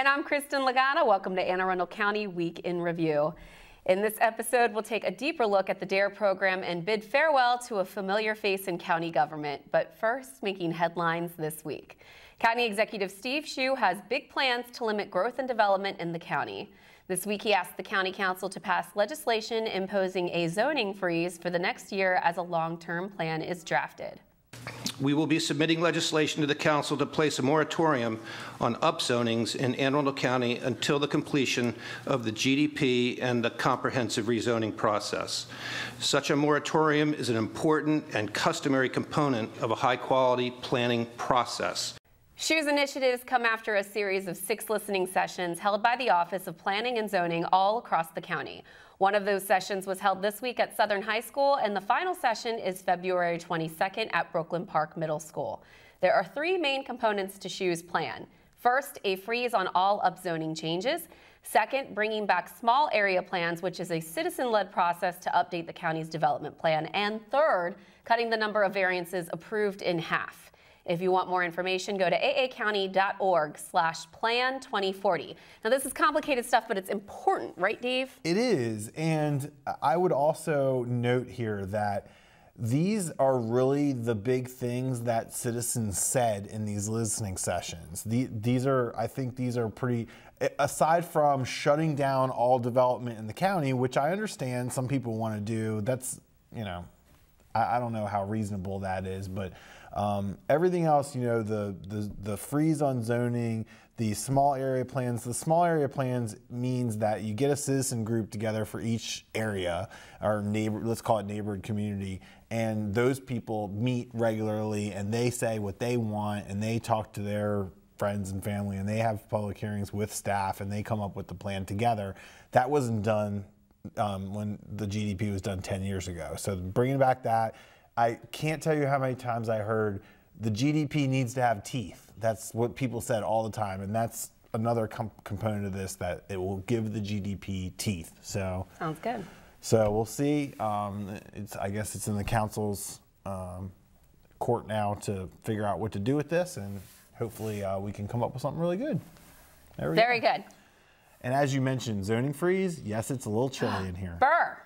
And I'm Kristin and Welcome to Arundel County Week in Review. In this episode, we'll take a deeper look at the DARE program and bid farewell to a familiar face in county government. But first, making headlines this week. County Executive Steve Shue has big plans to limit growth and development in the county. This week, he asked the County Council to pass legislation imposing a zoning freeze for the next year as a long-term plan is drafted. We will be submitting legislation to the Council to place a moratorium on upzonings in Anne Arundel County until the completion of the GDP and the comprehensive rezoning process. Such a moratorium is an important and customary component of a high-quality planning process. Shue's initiatives come after a series of 6 listening sessions held by the Office of Planning and Zoning all across the county. One of those sessions was held this week at Southern High School, and the final session is February 22nd at Brooklyn Park Middle School. There are 3 main components to Shue's plan. First, a freeze on all upzoning changes. Second, bringing back small area plans, which is a citizen-led process to update the county's development plan. And third, cutting the number of variances approved in half. If you want more information, go to aacounty.org/plan2040. Now, this is complicated stuff, but it's important, right, Dave? It is, and I would also note here that these are really the big things that citizens said in these listening sessions. I think these are pretty, aside from shutting down all development in the county, which I understand some people want to do, that's, you know, I don't know how reasonable that is, but everything else, you know, the freeze on zoning, the small area plans. The small area plans means that you get a citizen group together for each area, or neighbor, let's call it neighborhood community, and those people meet regularly and they say what they want and they talk to their friends and family and they have public hearings with staff and they come up with the plan together. That wasn't done when the GDP was done 10 years ago. So bringing back that, I can't tell you how many times I heard the GDP needs to have teeth. That's what people said all the time, and that's another component of this, that it will give the GDP teeth. So sounds good. So we'll see. I guess it's in the council's court now to figure out what to do with this, and hopefully we can come up with something really good. There we go. Very good. And as you mentioned, zoning freeze. Yes, it's a little chilly in here. Burr.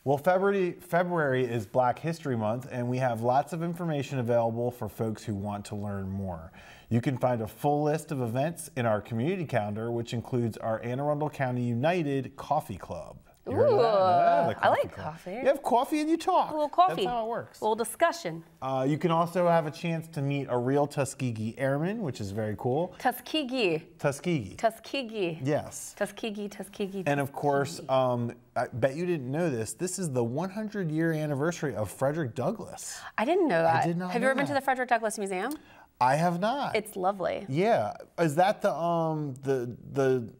Well, February is Black History Month, and we have lots of information available for folks who want to learn more. You can find a full list of events in our community calendar, which includes our Anne Arundel County United Coffee Club. Ooh, I like club. coffee. You have coffee and you talk. A little coffee. That's how it works. A little discussion. You can also have a chance to meet a real Tuskegee Airman, which is very cool. Tuskegee. Tuskegee. Tuskegee. Yes. Tuskegee, Tuskegee. And of course, I bet you didn't know this. This is the 100-year anniversary of Frederick Douglass. I didn't know that. I did not Have you ever been to the Frederick Douglass Museum? I have not. It's lovely. Yeah. Is that the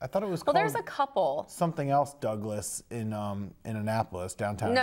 I thought it was called. Well, there's a couple. Something else Douglas in Annapolis, downtown. No,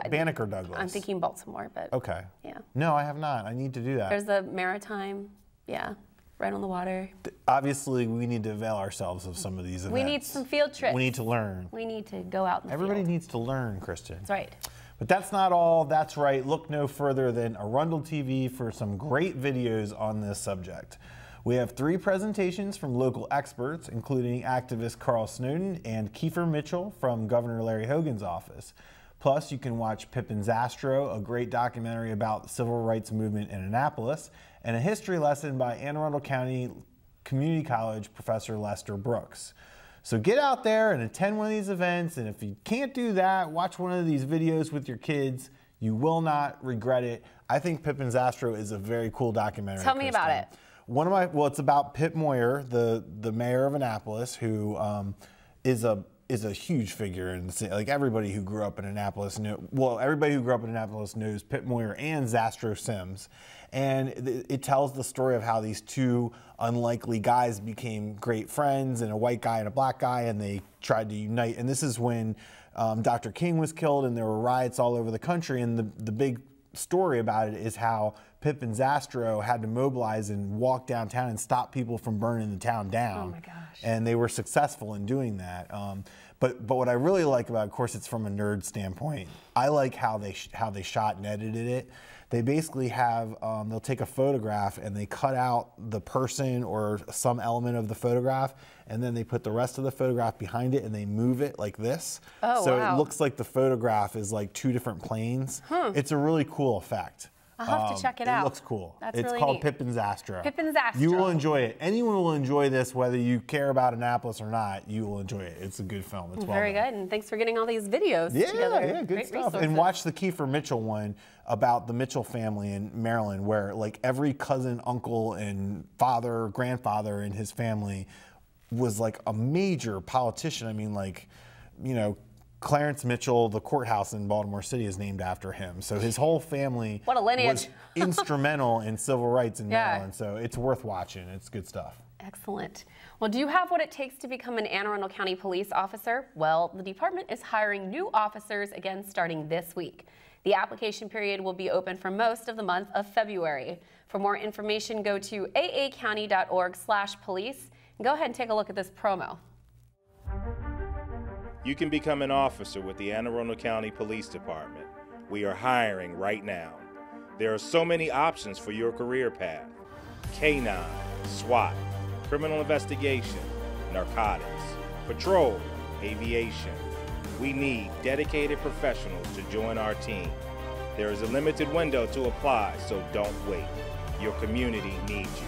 Banneker Douglas. I'm thinking Baltimore, but. Okay. Yeah. No, I have not. I need to do that. There's the Maritime, yeah, right on the water. Obviously, we need to avail ourselves of some of these events. We need some field trips. We need to learn. We need to go out in the Everybody field. needs to learn, Kristin. That's right. But that's not all. That's right. Look no further than Arundel TV for some great videos on this subject. We have 3 presentations from local experts, including activist Carl Snowden and Kiefer Mitchell from Governor Larry Hogan's office. Plus, you can watch Pippin Zastro, a great documentary about the civil rights movement in Annapolis, and a history lesson by Anne Arundel County Community College professor Lester Brooks. So get out there and attend one of these events, and if you can't do that, watch one of these videos with your kids. You will not regret it. I think Pippin Zastro is a very cool documentary. Tell me about it. It's about Pip Moyer, the mayor of Annapolis, who is a huge figure in the city. Like everybody who grew up in Annapolis everybody who grew up in Annapolis knows Pip Moyer and Zastro Sims. And it tells the story of how these 2 unlikely guys became great friends, and a white guy and a black guy, and they tried to unite. And this is when Dr. King was killed and there were riots all over the country, and the big story about it is how Pip and Zastro had to mobilize and walk downtown and stop people from burning the town down. Oh my gosh. And they were successful in doing that. But what I really like about, of course, it's from a nerd standpoint. I like how they shot and edited it. They basically have, they'll take a photograph and they cut out the person or some element of the photograph, and then they put the rest of the photograph behind it and they move it like this. Oh, so wow. It looks like the photograph is like 2 different planes. It's a really cool effect. I'll have to check it out. It looks cool. That's it's really called neat. Pippin's Astro. Pippin's Astro. You will enjoy it. Anyone will enjoy this, whether you care about Annapolis or not. You will enjoy it. It's a good film. It's Very good, and thanks for getting all these videos together. Yeah, good Great stuff. resources. And watch the Kiefer Mitchell one about the Mitchell family in Maryland, where like every cousin, uncle, and father, grandfather in his family was like a major politician. I mean, like, you know, Clarence Mitchell, the courthouse in Baltimore City, is named after him. So his whole family What a lineage. was instrumental in civil rights in Yeah. Maryland. So it's worth watching. It's good stuff. Excellent. Well, do you have what it takes to become an Anne Arundel County police officer? Well, the department is hiring new officers again starting this week. The application period will be open for most of the month of February. For more information, go to aacounty.org/police and go ahead and take a look at this promo. You can become an officer with the Anne Arundel County Police Department. We are hiring right now. There are so many options for your career path: K-9, SWAT, criminal investigation, narcotics, patrol, aviation. We need dedicated professionals to join our team. There is a limited window to apply, so don't wait. Your community needs you.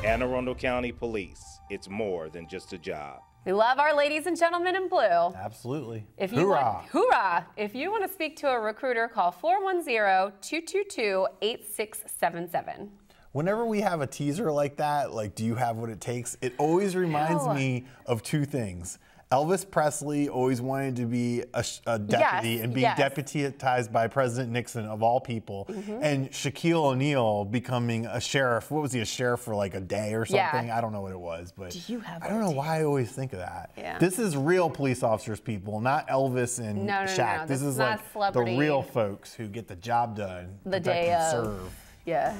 Anne Arundel County Police. It's more than just a job. We love our ladies and gentlemen in blue. Absolutely. If you Hoorah. Hoorah! If you want to speak to a recruiter, call 410-222-8677. Whenever we have a teaser like that, like, do you have what it takes? It always reminds me of 2 things. Elvis Presley always wanted to be a deputy and be deputized by President Nixon, of all people. And Shaquille O'Neal becoming a sheriff. What was he, a sheriff for like a day or something? Yeah. I don't know what it was, but Do you have I don't know why I always think of that. Yeah. This is real police officers, people, not Elvis and No, Shaq. no. This is not like celebrity. the real folks who get the job done. The protect day and of. serve. Yeah.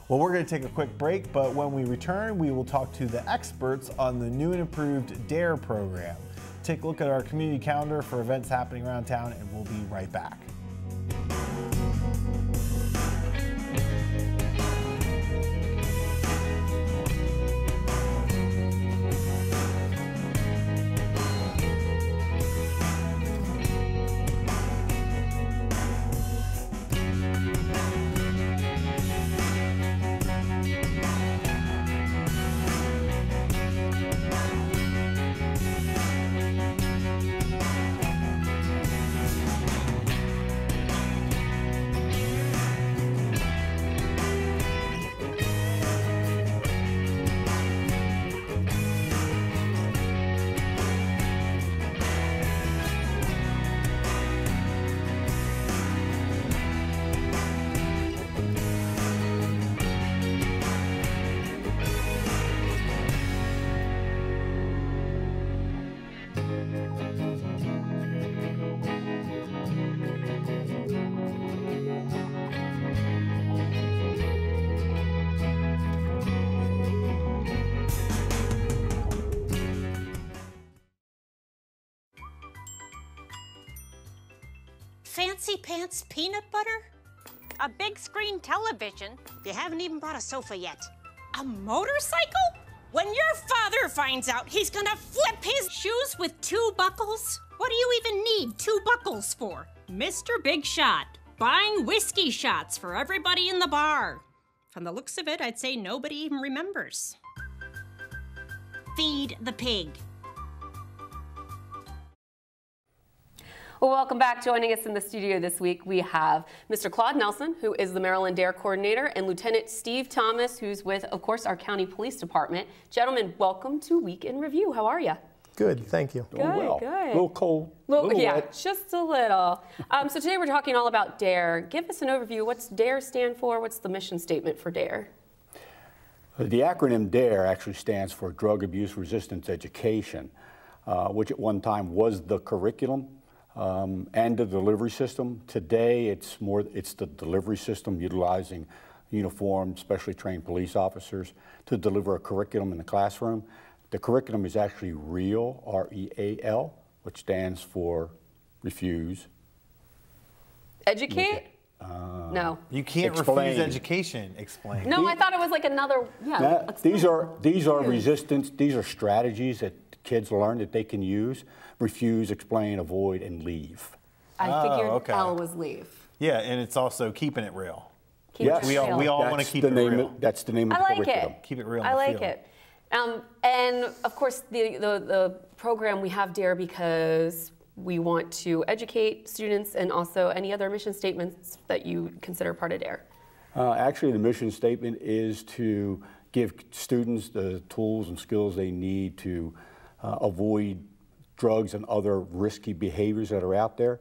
Well, we're going to take a quick break, but when we return, we will talk to the experts on the new and improved DARE program. Take a look at our community calendar for events happening around town, and we'll be right back. Fancy pants peanut butter? A big screen television. You haven't even bought a sofa yet. A motorcycle? When your father finds out, he's gonna flip his shoes with 2 buckles? What do you even need 2 buckles for? Mr. Big Shot, buying whiskey shots for everybody in the bar. From the looks of it, I'd say nobody even remembers. Feed the pig. Well, welcome back. Joining us in the studio this week, we have Mr. Claude Nelson, who is the Maryland DARE coordinator, and Lieutenant Steve Thomas, who's with, of course, our county police department. Gentlemen, welcome to Week in Review. How are you? Good, thank you. Good, well. good. A little cold, yeah, wet. just a little. So today we're talking all about DARE. Give us an overview. What's DARE stand for? What's the mission statement for DARE? The acronym DARE actually stands for Drug Abuse Resistance Education, which at one time was the curriculum and the delivery system. Today it's the delivery system, utilizing uniformed, specially trained police officers to deliver a curriculum in the classroom. The curriculum is actually REAL, R-E-A-L, which stands for refuse. Educate? No. You can't Explain. refuse education. Explain. No, I thought it was like another, Now, these are resistance, these are strategies that kids learn that they can use. Refuse, explain, avoid, and leave. I figured okay. L was leave. Yeah, and it's also keeping it real. Keep Yes. it We real. all want to keep it real. That's the name of I the like curriculum. it. Keep it real in I the like field. it. And of course, the program we have DARE because we want to educate students, and also any other mission statements that you consider part of DARE. Actually, the mission statement is to give students the tools and skills they need to avoid drugs and other risky behaviors that are out there.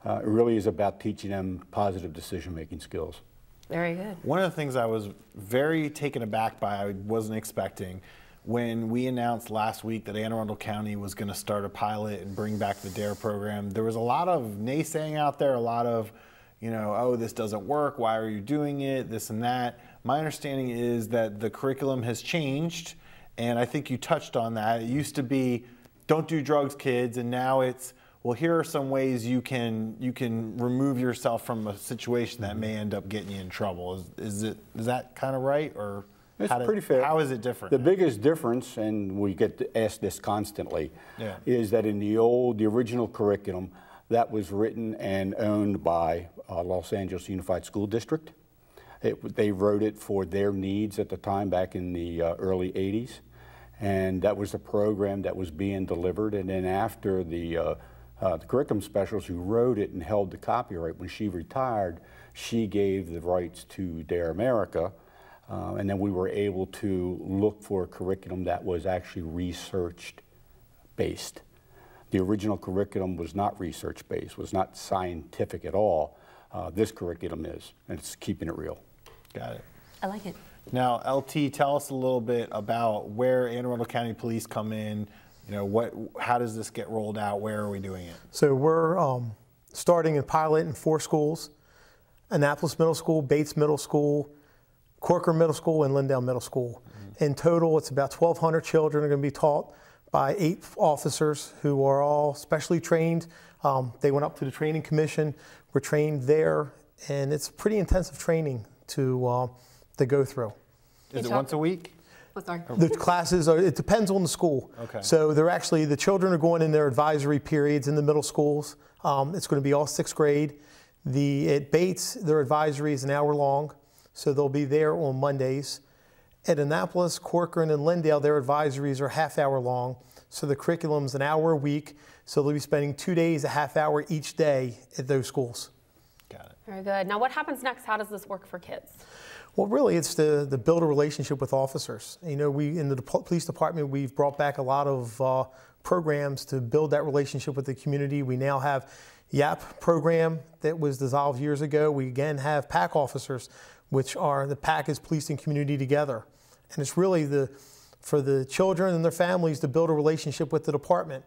It really is about teaching them positive decision-making skills. Very good. One of the things I was very taken aback by, I wasn't expecting, when we announced last week that Anne Arundel County was going to start a pilot and bring back the DARE program, there was a lot of naysaying out there, a lot of, oh, this doesn't work, why are you doing it, this and that. My understanding is that the curriculum has changed, and I think you touched on that. It used to be, don't do drugs, kids, and now it's, well, here are some ways you can remove yourself from a situation that may end up getting you in trouble. Is that kind of right, or? It's pretty fair. How is it different? The biggest difference, and we get asked this constantly, Yeah. is that in the original curriculum, that was written and owned by Los Angeles Unified School District. They wrote it for their needs at the time, back in the early 80s, and that was the program that was being delivered. And then after the curriculum specialist who wrote it and held the copyright, when she retired, she gave the rights to DARE America. And then we were able to look for a curriculum that was actually research-based. The original curriculum was not research-based, was not scientific at all. This curriculum is, and it's keeping it real. Got it. I like it. Now, LT, tell us a little bit about where Anne Arundel County Police come in. How does this get rolled out? Where are we doing it? So we're starting a pilot in 4 schools: Annapolis Middle School, Bates Middle School, Corker Middle School, and Lindale Middle School. In total, it's about 1,200 children are going to be taught by 8 officers who are all specially trained. They went up to the training commission, were trained there, and it's pretty intensive training to go through. Is it once a week? Oh, sorry. The classes are, it depends on the school. Okay. So they're actually, the children are going in their advisory periods in the middle schools. It's going to be all 6th grade. At Bates, their advisory is an hour long, so they'll be there on Mondays. At Annapolis, Corcoran, and Lindale, their advisories are half-hour long, so the curriculum's an hour a week, so they'll be spending 2 days, a half hour each day at those schools. Got it. Very good. Now, what happens next? How does this work for kids? Well, really, it's to build a relationship with officers. We in the police department, we've brought back a lot of programs to build that relationship with the community. We now have YAP program that was dissolved years ago. We again have PAC officers, which are, the PAC is police and community together. And it's really for the children and their families to build a relationship with the department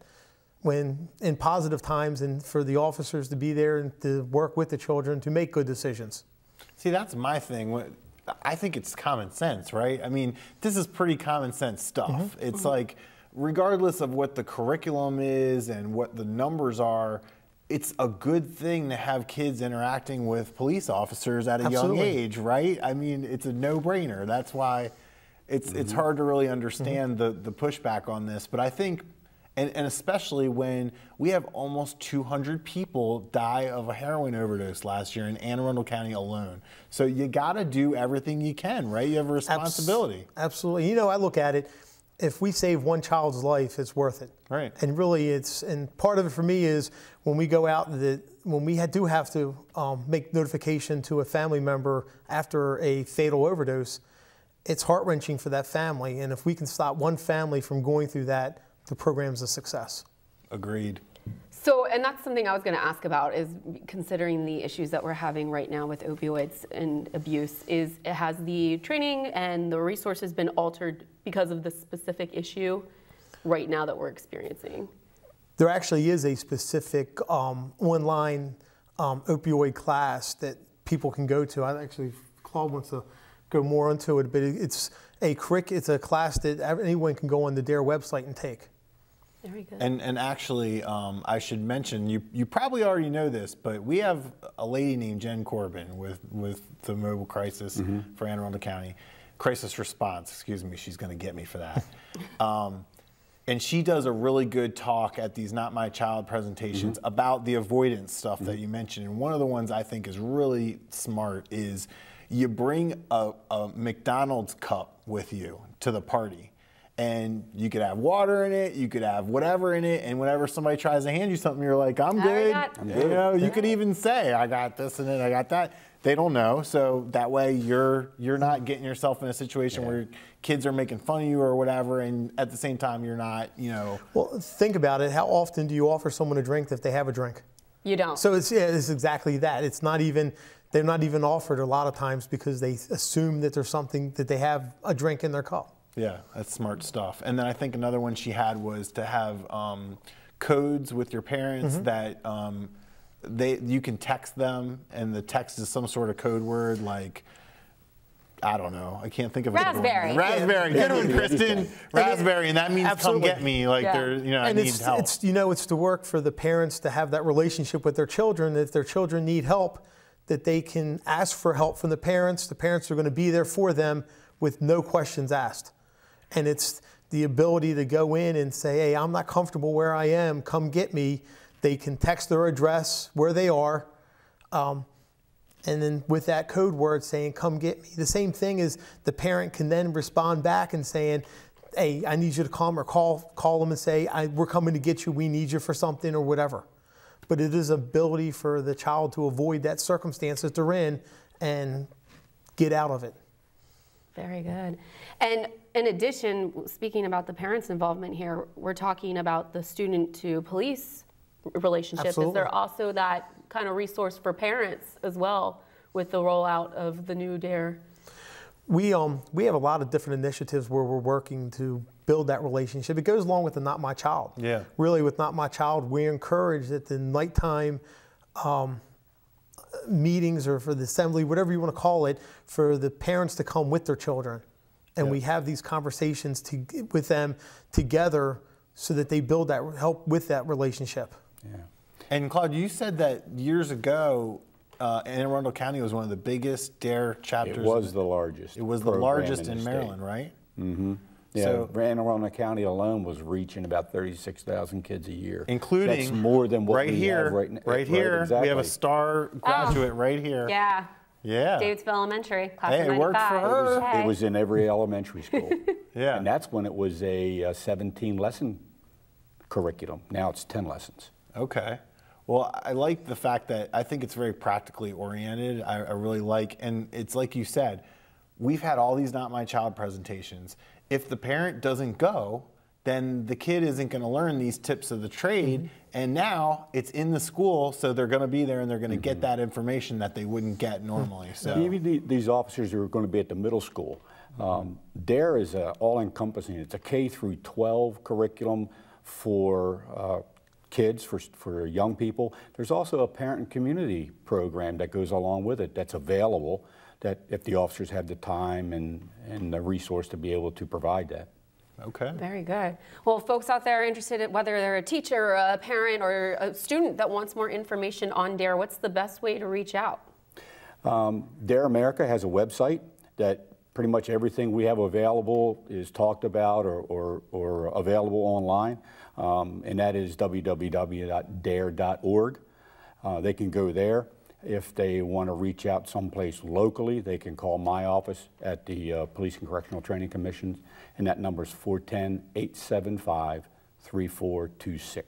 when in positive times, and for the officers to be there and to work with the children to make good decisions. See, that's my thing. I think it's common sense, right? I mean, this is pretty common sense stuff. It's like, regardless of what the curriculum is and what the numbers are, it's a good thing to have kids interacting with police officers at a young age, right? I mean, it's a no-brainer. That's why it's hard to really understand the pushback on this. But I think, and especially when we have almost 200 people die of a heroin overdose last year in Anne Arundel County alone. So you got to do everything you can, right? You have a responsibility. Absolutely. I look at it, if we save one child's life, it's worth it. Right. And really, and part of it for me is when we go out, when we do have to make notification to a family member after a fatal overdose, it's heart-wrenching for that family. And if we can stop one family from going through that, the program's a success. Agreed. So, and that's something I was going to ask about, is considering the issues that we're having right now with opioids and abuse, has the training and the resources been altered because of the specific issue right now that we're experiencing? There actually is a specific online opioid class that people can go to. Claude wants to go more into it, but it's a class that anyone can go on the DARE website and take. Very good. And actually, I should mention, you probably already know this, but we have a lady named Jen Corbin with the mobile crisis for Anne Arundel County. Crisis response, excuse me, she's going to get me for that. And she does a really good talk at these Not My Child presentations about the avoidance stuff that you mentioned. And one of the ones I think is really smart is you bring a McDonald's cup with you to the party. And you could have water in it, you could have whatever in it, and whenever somebody tries to hand you something, you're like, I'm good. You know, you could even say, I got this in it, I got that. They don't know, so that way you're not getting yourself in a situation where kids are making fun of you or whatever, and at the same time you're not, you know. Well, think about it. How often do you offer someone a drink if they have a drink? You don't. So it's exactly that. It's not even, they're not even offered a lot of times because they assume that there's something, that they have a drink in their cup. Yeah, that's smart stuff. And then I think another one she had was to have codes with your parents that you can text them, and the text is some sort of code word like, I don't know, I can't think of it. Raspberry. Raspberry. Good one, Kristin. Raspberry, and that means come get me. Like they're, you know, I need help. It's, you know, it's to work for the parents to have that relationship with their children. If their children need help, that they can ask for help from the parents. The parents are going to be there for them with no questions asked. And it's the ability to go in and say, hey, I'm not comfortable where I am, come get me. They can text their address where they are. And then with that code word saying, come get me. The same thing is the parent can then respond back and saying, hey, I need you to come, or call them and say, we're coming to get you, we need you for something or whatever. But it is ability for the child to avoid that circumstance that they're in and get out of it. Very good. And in addition, speaking about the parents' involvement here, we're talking about the student to police relationship. Absolutely. Is there also that kind of resource for parents as well with the rollout of the new DARE? We have a lot of different initiatives where we're working to build that relationship. It goes along with the Not My Child. Yeah. Really, with Not My Child, we encourage that the nighttime meetings, or for the assembly, whatever you want to call it, for the parents to come with their children. And we have these conversations with them together so that they build that, help with that relationship. Yeah. And Claude, you said that years ago, Anne Arundel County was one of the biggest DARE chapters. It was the largest. It was the largest in Maryland, right? Mm-hmm. Yeah, so Anne Arundel County alone was reaching about 36,000 kids a year. Including that's more than what we have right now. Right here, exactly. We have a star graduate right here. Yeah. Yeah. David'sville Elementary, class hey, of 95. It worked for her. It was in every elementary school. Yeah. And that's when it was a 17-lesson curriculum. Now it's 10 lessons. Okay. Well, I like the fact that I think it's very practically oriented. I really like, and it's like you said, we've had all these Not My Child presentations. If the parent doesn't go, then the kid isn't going to learn these tips of the trade. And now it's in the school, so they're going to be there and they're going to get that information that they wouldn't get normally. So even these officers who are going to be at the middle school, DARE is all-encompassing. It's a K through 12 curriculum for kids, for young people. There's also a parent and community program that goes along with it that's available, that if the officers have the time and the resource to be able to provide that. Okay. Very good. Well, folks out there interested in whether they're a teacher, or a parent, or a student that wants more information on DARE, what's the best way to reach out? DARE America has a website that pretty much everything we have available is talked about or available online, and that is www.dare.org. They can go there. If they want to reach out someplace locally, they can call my office at the Police and Correctional Training Commission, and that number is 410-875-3426.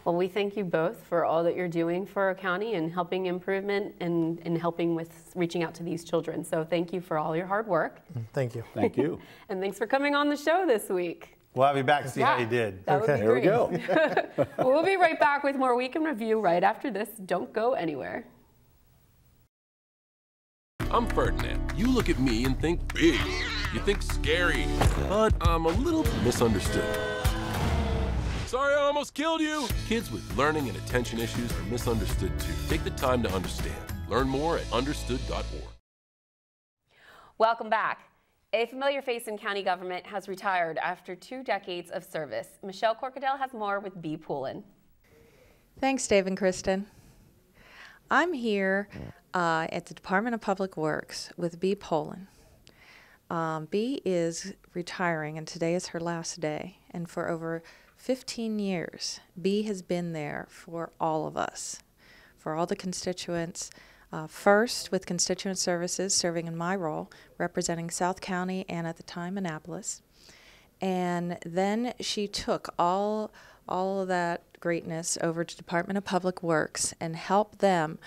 Well, we thank you both for all that you're doing for our county and helping improvement and helping with reaching out to these children. So thank you for all your hard work. Thank you. Thank you. And thanks for coming on the show this week. We'll have you back to see how you did. That would be there great. we go. We'll be right back with more Week in Review right after this. Don't go anywhere. I'm Ferdinand. You look at me and think big. You think scary. But I'm a little misunderstood. Sorry, I almost killed you. Kids with learning and attention issues are misunderstood too. Take the time to understand. Learn more at understood.org. Welcome back. A familiar face in county government has retired after 2 decades of service. Michelle Corkadel has more with Bea Poulin. Thanks, Dave and Kristin. I'm here at the Department of Public Works with Bea Poulin. Bea is retiring, and today is her last day. And for over 15 years, Bea has been there for all of us, for all the constituents. First with Constituent Services, serving in my role, representing South County and at the time Annapolis. And then she took all of that greatness over to Department of Public Works and helped them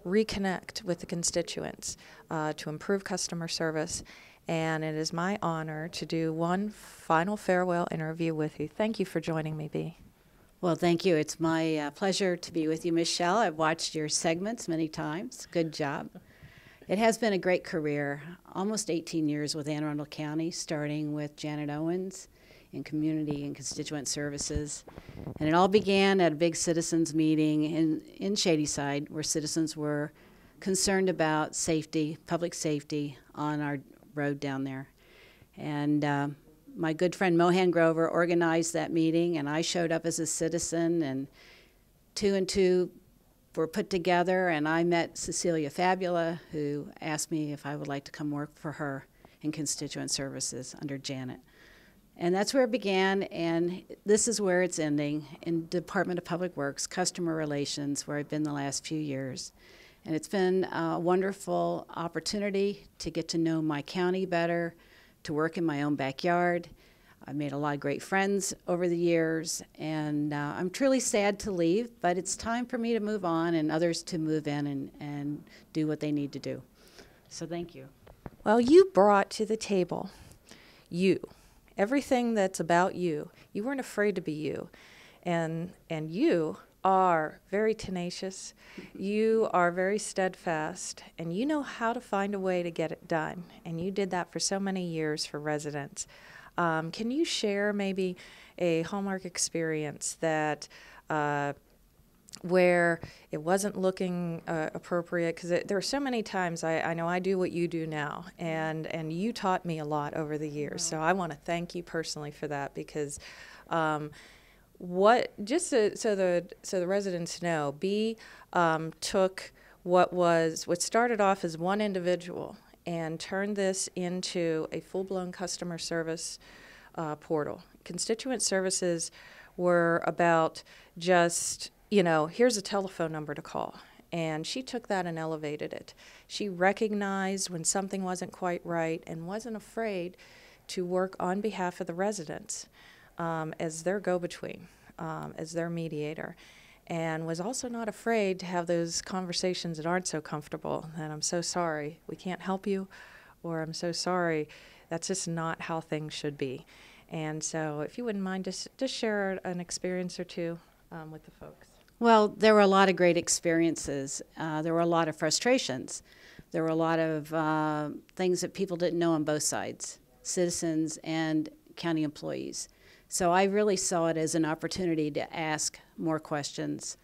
reconnect with the constituents to improve customer service. And it is my honor to do one final farewell interview with you. Thank you for joining me, Bea. Well, thank you. It's my pleasure to be with you, Michelle. I've watched your segments many times. Good job. It has been a great career, almost 18 years with Anne Arundel County, starting with Janet Owens in Community and Constituent Services. And it all began at a big citizens meeting in Shadyside, where citizens were concerned about safety, public safety on our road down there. And my good friend Mohan Grover organized that meeting, and I showed up as a citizen, and 2 and 2 were put together, and I met Cecilia Fabula, who asked me if I would like to come work for her in Constituent Services under Janet. And that's where it began, and this is where it's ending, in Department of Public Works, Customer Relations, where I've been the last few years. And it's been a wonderful opportunity to get to know my county better, to work in my own backyard. I've made a lot of great friends over the years, and I'm truly sad to leave, but it's time for me to move on and others to move in and do what they need to do. So thank you. Well, you brought to the table you, everything that's about you. You weren't afraid to be you, and you are very tenacious, you are very steadfast, and you know how to find a way to get it done. And you did that for so many years for residents. Can you share maybe a hallmark experience that where it wasn't looking appropriate? Because there are so many times I know I do what you do now, and you taught me a lot over the years. So I want to thank you personally for that, because so the residents know, Bea took what started off as one individual and turned this into a full-blown customer service portal. Constituent Services were about just, here's a telephone number to call. And she took that and elevated it. She recognized when something wasn't quite right and wasn't afraid to work on behalf of the residents as their go-between, as their mediator, and was also not afraid to have those conversations that aren't so comfortable, that I'm so sorry, we can't help you, or I'm so sorry, that's just not how things should be. And so if you wouldn't mind, just share an experience or two with the folks. Well, there were a lot of great experiences. There were a lot of frustrations. There were a lot of things that people didn't know on both sides, citizens and county employees. So I really saw it as an opportunity to ask more questions,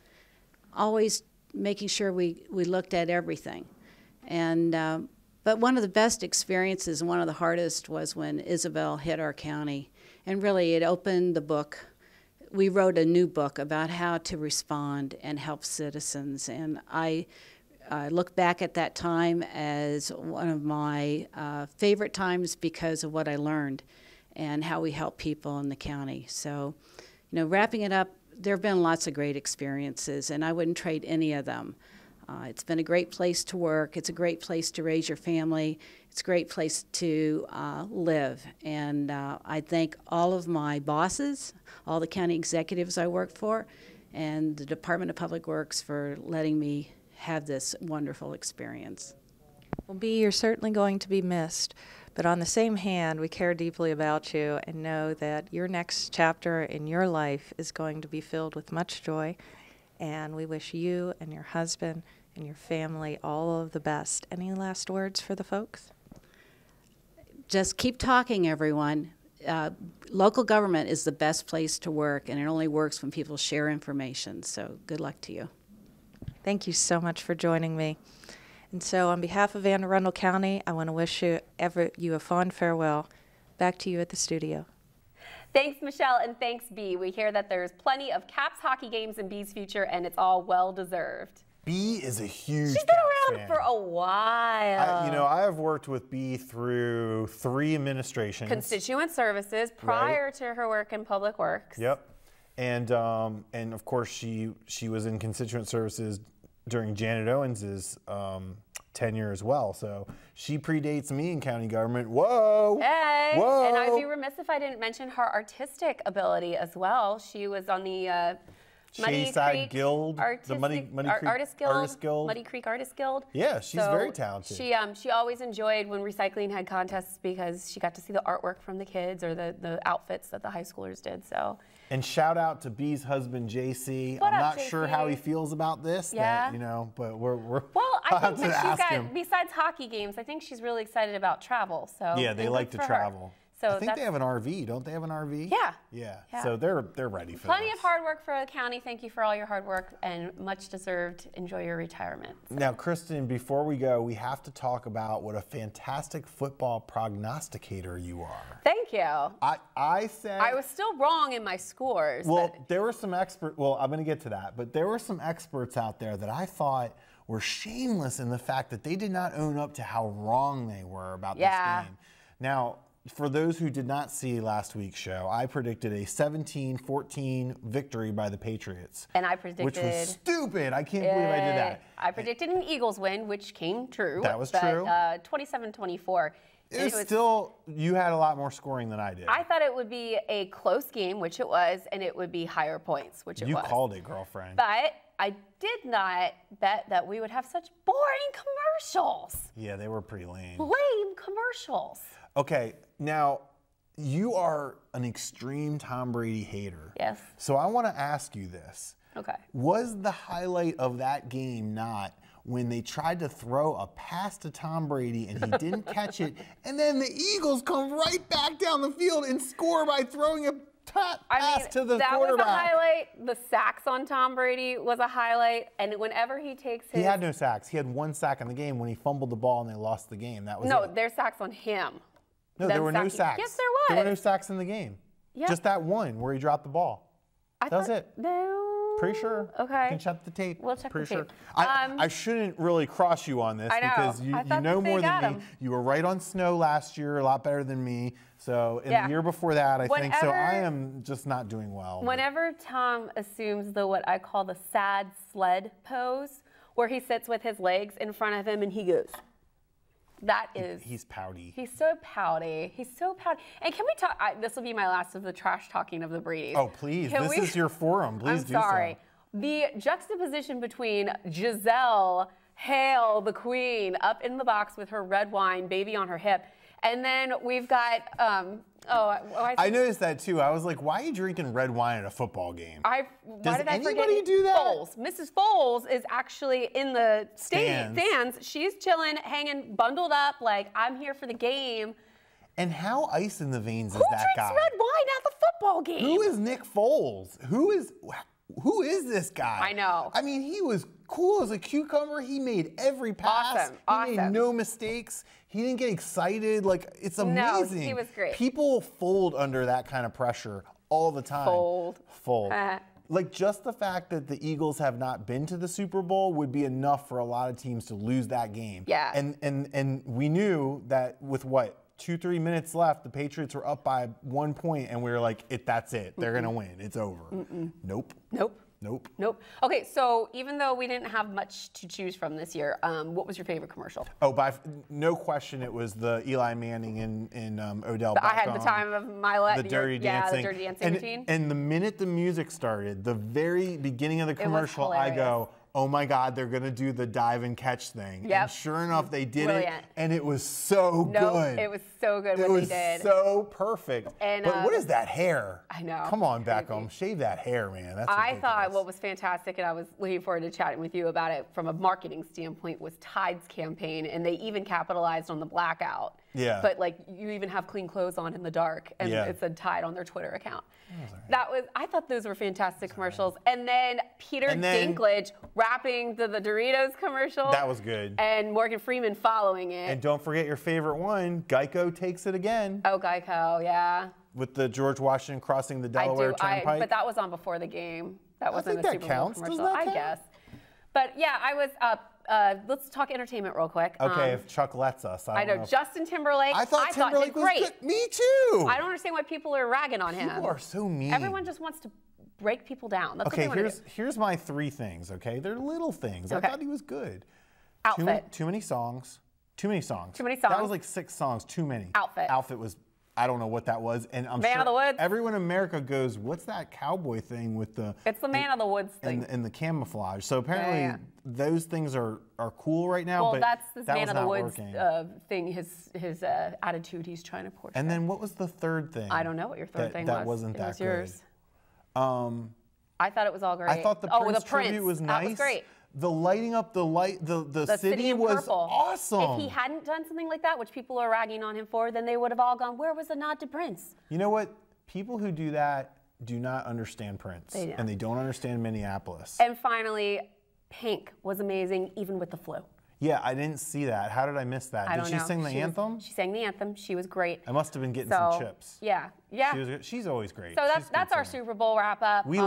always making sure we looked at everything. And but one of the best experiences and one of the hardest was when Isabel hit our county. And really it opened the book. We wrote a new book about how to respond and help citizens. And I look back at that time as one of my favorite times because of what I learned and how we help people in the county. So, wrapping it up, there have been lots of great experiences, and I wouldn't trade any of them. It's been a great place to work. It's a great place to raise your family. It's a great place to live. And I thank all of my bosses, all the county executives I work for, and the Department of Public Works for letting me have this wonderful experience. Well, Bea, you're certainly going to be missed. But on the same hand, we care deeply about you and know that your next chapter in your life is going to be filled with much joy. And we wish you and your husband and your family all of the best. Any last words for the folks? Just keep talking, everyone. Local government is the best place to work, and it only works when people share information. So good luck to you. Thank you so much for joining me. And so on behalf of Anne Arundel County, I want to wish you a fond farewell. Back to you at the studio. Thanks, Michelle, and thanks, Bea. We hear that there's plenty of Caps hockey games in Bea's future, and it's all well-deserved. Bea is a huge She's been Caps around fan. for a while. I have worked with Bea through 3 administrations. Constituent services prior to her work in public works. Yep. And of course, she was in constituent services during Janet Owens's tenure as well. So she predates me in county government. Whoa! Hey! Whoa! And I'd be remiss if I didn't mention her artistic ability as well. She was on the Muddy Creek Guild, the Muddy Creek Artist Guild, Muddy Creek Artist Guild. Yeah, she's very talented. She always enjoyed when recycling had contests because she got to see the artwork from the kids or the outfits that the high schoolers did. So. And shout out to Bea's husband, JC. What I'm up, not sure how he feels about this. Yeah. But we're Well, I think that she's got, him. besides hockey games, I think she's really excited about travel. So. Yeah, they like to travel. So I think they have an RV. Don't they have an RV? Yeah. Yeah. So they're ready for Plenty this. of hard work for the county. Thank you for all your hard work and much deserved. Enjoy your retirement. So. Now, Kristin, before we go, we have to talk about what a fantastic football prognosticator you are. Thank you. I said I was still wrong in my scores. Well, there were some experts. Well, I'm going to get to that, but there were some experts out there that I thought were shameless in the fact that they did not own up to how wrong they were about this game. Now, for those who did not see last week's show, I predicted a 17-14 victory by the Patriots. And I predicted... Which was stupid. I can't believe I did that. I predicted an Eagles win, which came true. That was true. 27-24. It was still, you had a lot more scoring than I did. I thought it would be a close game, which it was, and it would be higher points, which it was. You called it, girlfriend. But I did not bet that we would have such boring commercials. Yeah, they were pretty lame. Lame commercials. Okay, now you are an extreme Tom Brady hater. Yes. So I want to ask you this. Okay. Was the highlight of that game not when they tried to throw a pass to Tom Brady and he didn't catch it, and then the Eagles come right back down the field and score by throwing a pass to the quarterback? That was a highlight. The sacks on Tom Brady was a highlight. And whenever he takes his... He had no sacks. He had 1 sack in the game when he fumbled the ball and they lost the game. That was No, it. there's sacks on him. No, there were no sacks. Yes, there was. There were no sacks in the game. Yeah. Just that one where he dropped the ball. That was it. No. Pretty sure. Okay. You can check the tape. We'll check Pretty the sure. tape. I shouldn't really cross you on this I know. because you know more than me. You were right on snow last year, a lot better than me. So in the year before that, I think so. I am just not doing well. Whenever Tom assumes what I call the sad sled pose, where he sits with his legs in front of him and he goes, that is... He's pouty. He's so pouty. He's so pouty. And can we talk... this will be my last of the trash talking of the Bradys. Oh, please. This is your forum. Please do so. I'm sorry. The juxtaposition between Giselle, Hail, the queen, up in the box with her red wine, baby on her hip, and then we've got... I noticed that too. I was like, why are you drinking red wine at a football game? Does anybody do that? Foles. Mrs. Foles is actually in the stands. She's chilling, hanging, bundled up, like, I'm here for the game. And how ice in the veins is Who that guy? drinks red wine at the football game? Who is Nick Foles? Who is this guy? I know. I mean, he was cool as a cucumber. He made every pass. Awesome. He made no mistakes. He didn't get excited. Like, it's amazing. No, he was great. People fold under that kind of pressure all the time. Fold. Like, just the fact that the Eagles have not been to the Super Bowl would be enough for a lot of teams to lose that game. Yeah. And we knew that with 2-3 minutes left, the Patriots were up by 1 point, and we were like, that's it. They're going to win. It's over. Nope. Okay, so even though we didn't have much to choose from this year, what was your favorite commercial? Oh, by no question, it was the Eli Manning and Odell Beckham. I had the time of my life. The dirty dancing. Yeah, the dirty dancing routine. And the minute the music started, the very beginning of the commercial, I go, oh my God, they're going to do the dive and catch thing. Yep. And sure enough, they did it. And it was so good. No, it was so good when they did. It was so perfect. And, but what is that hair? I know. Come on, Beckham. Shave that hair, man. That's I ridiculous. thought what was fantastic, and I was looking forward to chatting with you about it from a marketing standpoint, was Tide's campaign, and they even capitalized on the blackout. Yeah. But like you even have clean clothes on in the dark, and Yeah. it said Tide on their Twitter account. I thought those were fantastic commercials. And then Peter Dinklage rapping to the Doritos commercial. That was good. And Morgan Freeman following it. And don't forget your favorite one, Geico takes it again. Oh, Geico, yeah. With the George Washington crossing the Delaware Turnpike. But that was on before the game. That wasn't a that Super counts. Bowl Doesn't commercial, that count? I guess. But yeah, I was let's talk entertainment real quick. Okay, if Chuck lets us. I know Justin Timberlake. I thought Timberlake was great. good. Me too. I don't understand why people are ragging on him. People are so mean. Everyone just wants to break people down. That's Okay, what they want to do. here's my 3 things. Okay, they're little things. Okay. I thought he was good. Outfit. Too many songs. Too many songs. Too many songs. That was like 6 songs. Too many. Outfit. Outfit was. I don't know what that was, and I'm Man sure of the Woods. everyone in America goes, "What's that cowboy thing with the?" It's the Man of the Woods thing. And the camouflage. So apparently those things are cool right now. Well, but that's this that Man was of the not Woods working. thing. His attitude he's trying to portray. And then what was the third thing? I don't know what your third thing was. That wasn't it that was good. yours. I thought it was all great. I thought the Prince tribute was nice. That was great. The lighting up the city in was purple. awesome. If he hadn't done something like that, which people are ragging on him for, then they would have all gone, where was the nod to Prince? You know what? People who do that do not understand Prince. They don't. And they don't understand Minneapolis. And finally, Pink was amazing, even with the flu. Yeah, I didn't see that. How did I miss that? I don't Did she know. sing the anthem? She sang the anthem. She was great. I must have been getting some chips. Yeah. She's always great. So that's our Super Bowl wrap up. We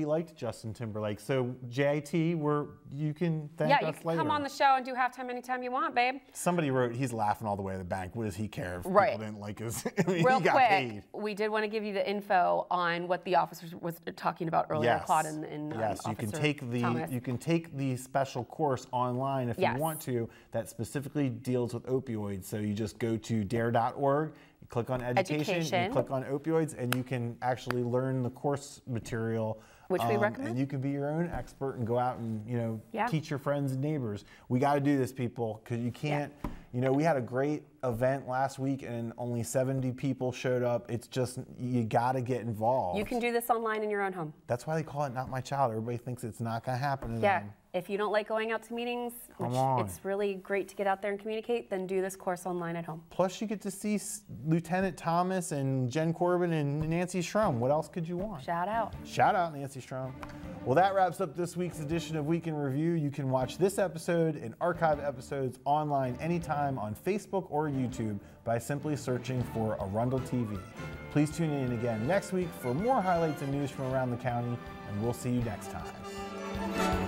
liked Justin Timberlake. So JIT, you can thank us you can later. come on the show and do halftime anytime you want, babe. Somebody wrote, he's laughing all the way to the bank. What does he care if Right. people didn't like his? I mean, Real he got quick, paid. we did want to give you the info on what the officers was talking about earlier, Yes. Claude and yes, you can Officer take Thomas. the special course online if Yes. you want to that specifically deals with opioids. So you just go to dare.org, you click on education, you click on opioids, and you can actually learn the course material. Which we recommend. And you can be your own expert and go out and teach your friends and neighbors. We got to do this, people, because you can't. We had a great event last week and only 70 people showed up. It's just you got to get involved. You can do this online in your own home. That's why they call it Not My Child. Everybody thinks it's not going to happen to Yeah. them. If you don't like going out to meetings, which it's really great to get out there and communicate, then do this course online at home. Plus, you get to see Lieutenant Thomas and Jen Corbin and Nancy Strum. What else could you want? Shout out. Shout out, Nancy Strum. Well, that wraps up this week's edition of Week in Review. You can watch this episode and archive episodes online anytime on Facebook or YouTube by simply searching for Arundel TV. Please tune in again next week for more highlights and news from around the county, and we'll see you next time.